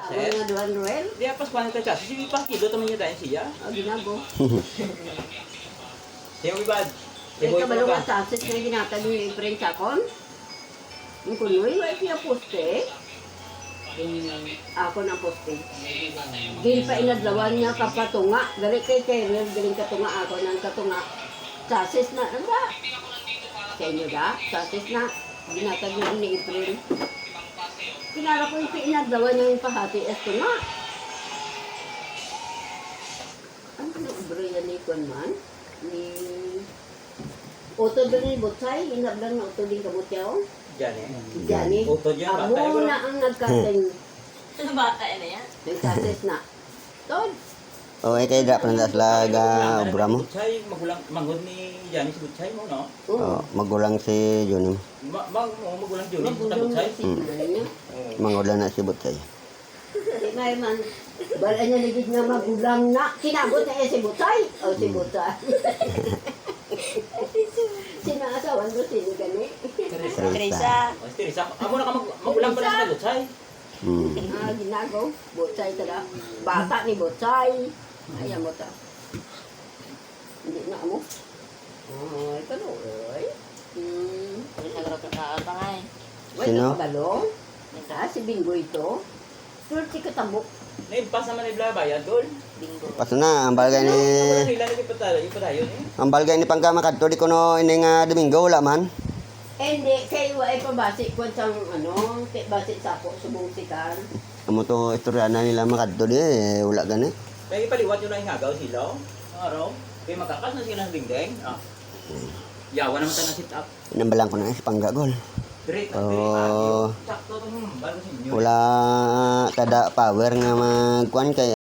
Ako nga doon, Ruel. Di apas paano ka chassis? Sige pa, kilo naman niya tayo siya. O, ginago. Siya ibad. May kabalo nga sasit na ginatag ni Efren Chacon. Yung kunoy, wala siya poste. Ako na poste. Din pa inadlawan niya kapatunga. Gali kay Terrell, galing katunga ako ng katunga. Sasis na, ano ba? Sa inyo ba? Sasis na. Ginatag niya ni Efren. Kinara ko yung inadlawan niya yung pahati. Esto nga. Ano na ubro yan ni Kwan man? Ni... Oto doon ni Botsay, inablang na oto din kamutyaw. Diyan eh. Diyan eh. Uto dyan, bata. Amo na ang nagkasing. Ano bata na yan? May sasis na. Tod. Oh, kay dra pa sila ga obra mo. Butchay, magulang, manggod ni Janice Butchay mo, no? Oh, magulang si Johnny. Magulang Johnny, kita Magulang Butchay. na si Kuya niya. Magulang na si Butay. Di may man. Bala niya ligid nga magulang na. Kinagot na si Botsay. O si Botsay. Sinaasawan mo sino gani? Teresa. O, Teresa, amo na ka magulang pa na sa Butchay. Ginago. Botsay tala. Bata ni Botsay. Ayaw mo ta. Hindi na mo. Ay, kaloy. Nagrap na pa nga eh. Wait, Sino? kabalo? Si Bingo ito. Sure, si Katambo. Naimpas naman ni Blabayad doon. Bingo. Paso na ang balgay ni Nila ipatayo eh. ang balgay ni pangkama kadto di kuno ini nga Domingo wala man. Hindi, kayo ay pabasi ko siyang basi sa po, subungsikan. Amo to istorya na nila makadto di wala gani. Kaya ipaliwat yun na hingagaw sila. Ang araw. Kaya magkakas na sila ng dingding. Yawa naman tayo na sit up. Inambalan ko na si Panggagol. Direct. Oh. Sakto itong bago sa inyo. Wala kada power nga magkuan kay